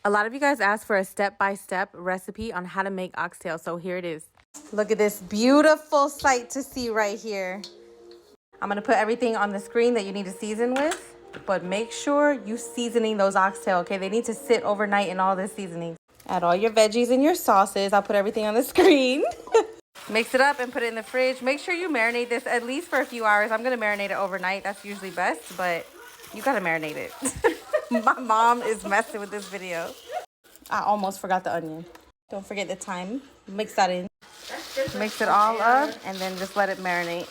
A lot of you guys asked for a step-by-step recipe on how to make oxtail, so here it is. Look at this beautiful sight to see right here. I'm gonna put everything on the screen that you need to season with, but make sure you seasoning those oxtail, okay? They need to sit overnight in all this seasoning. Add all your veggies and your sauces. I'll put everything on the screen. Mix it up and put it in the fridge. Make sure you marinate this at least for a few hours. I'm gonna marinate it overnight. That's usually best, but you gotta marinate it. My mom is messing with this video. I almost forgot the onion. Don't forget the thyme. Mix that in. Mix it all up and then just let it marinate.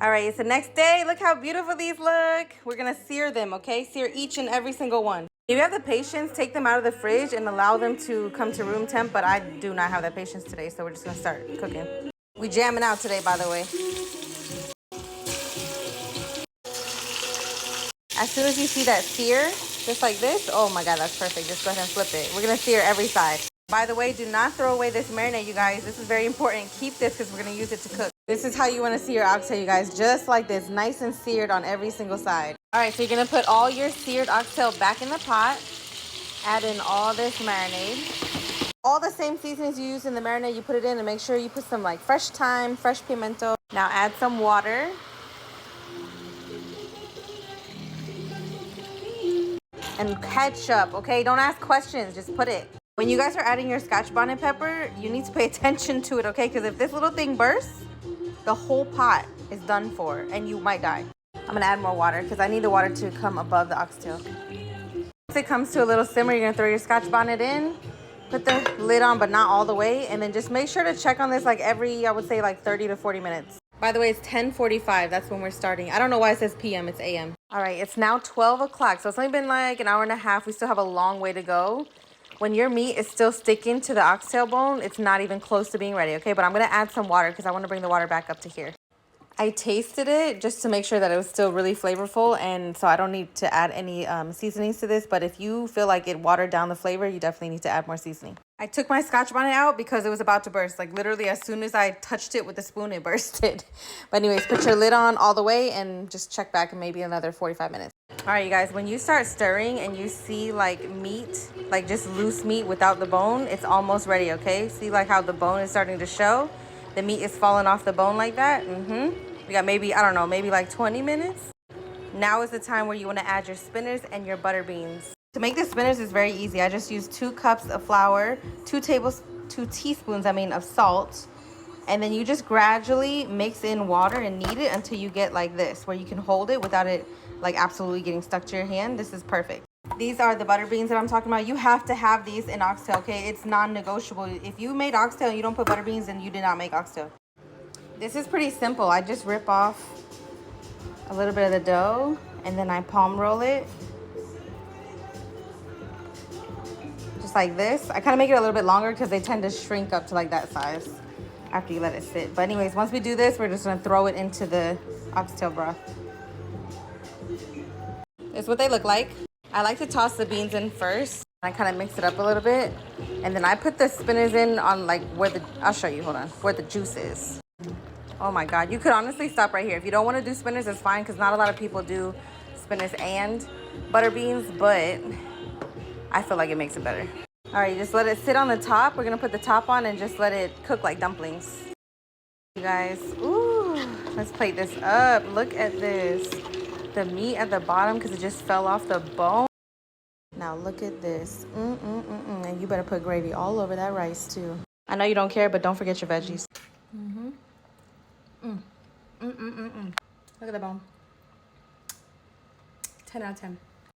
All right, it's the next day. Look how beautiful these look. We're gonna sear them, okay? Sear each and every single one. If you have the patience, take them out of the fridge and allow them to come to room temp, but I do not have that patience today, so we're just gonna start cooking. We jamming out today, by the way. As soon as you see that sear, just like this, oh my God, that's perfect. Just go ahead and flip it. We're gonna sear every side. By the way, do not throw away this marinade, you guys. This is very important. Keep this because we're gonna use it to cook. This is how you wanna sear your oxtail, you guys. Just like this, nice and seared on every single side. All right, so you're gonna put all your seared oxtail back in the pot. Add in all this marinade. All the same seasonings you use in the marinade, you put it in, and make sure you put some like fresh thyme, fresh pimento. Now add some water. And ketchup, okay? Don't ask questions, just put it. When you guys are adding your Scotch bonnet pepper, you need to pay attention to it, okay? Because if this little thing bursts, the whole pot is done for and you might die. I'm gonna add more water because I need the water to come above the oxtail. Once it comes to a little simmer, you're gonna throw your Scotch bonnet in, put the lid on, but not all the way, and then just make sure to check on this like every, I would say like 30 to 40 minutes. By the way, it's 10:45. That's when we're starting. I don't know why it says PM. It's AM. All right, it's now 12 o'clock. So it's only been like an hour and a half. We still have a long way to go. When your meat is still sticking to the oxtail bone, it's not even close to being ready, okay? But I'm going to add some water because I want to bring the water back up to here. I tasted it just to make sure that it was still really flavorful, and so I don't need to add any seasonings to this, but if you feel like it watered down the flavor, you definitely need to add more seasoning. I took my Scotch bonnet out because it was about to burst. Like literally as soon as I touched it with the spoon, it bursted. But anyways, put your lid on all the way and just check back in maybe another 45 minutes. All right, you guys, when you start stirring and you see like meat, like just loose meat without the bone, it's almost ready, okay? See like how the bone is starting to show? The meat is falling off the bone like that. We got maybe, I don't know, maybe like 20 minutes. Now is the time where you want to add your spinners and your butter beans. To make the spinners is very easy. I just use 2 cups of flour, 2 teaspoons of salt, and then you just gradually mix in water and knead it until you get like this, where you can hold it without it like absolutely getting stuck to your hand. This is perfect. These are the butter beans that I'm talking about. You have to have these in oxtail, okay? It's non-negotiable. If you made oxtail and you don't put butter beans, then you did not make oxtail. This is pretty simple. I just rip off a little bit of the dough and then I palm roll it. Just like this. I kind of make it a little bit longer because they tend to shrink up to like that size after you let it sit. But anyways, once we do this, we're just going to throw it into the oxtail broth. This is what they look like. I like to toss the beans in first. I kind of mix it up a little bit. And then I put the spinners in on like where the, I'll show you, hold on, where the juice is. Oh my God, you could honestly stop right here. If you don't want to do spinners, it's fine because not a lot of people do spinners and butter beans, but I feel like it makes it better. All right, just let it sit on the top. We're gonna put the top on and just let it cook like dumplings. You guys, ooh, let's plate this up. Look at this. The meat at the bottom because it just fell off the bone. Now look at this. And you better put gravy all over that rice too. I know you don't care, but don't forget your veggies. Look at the bone. 10 out of 10.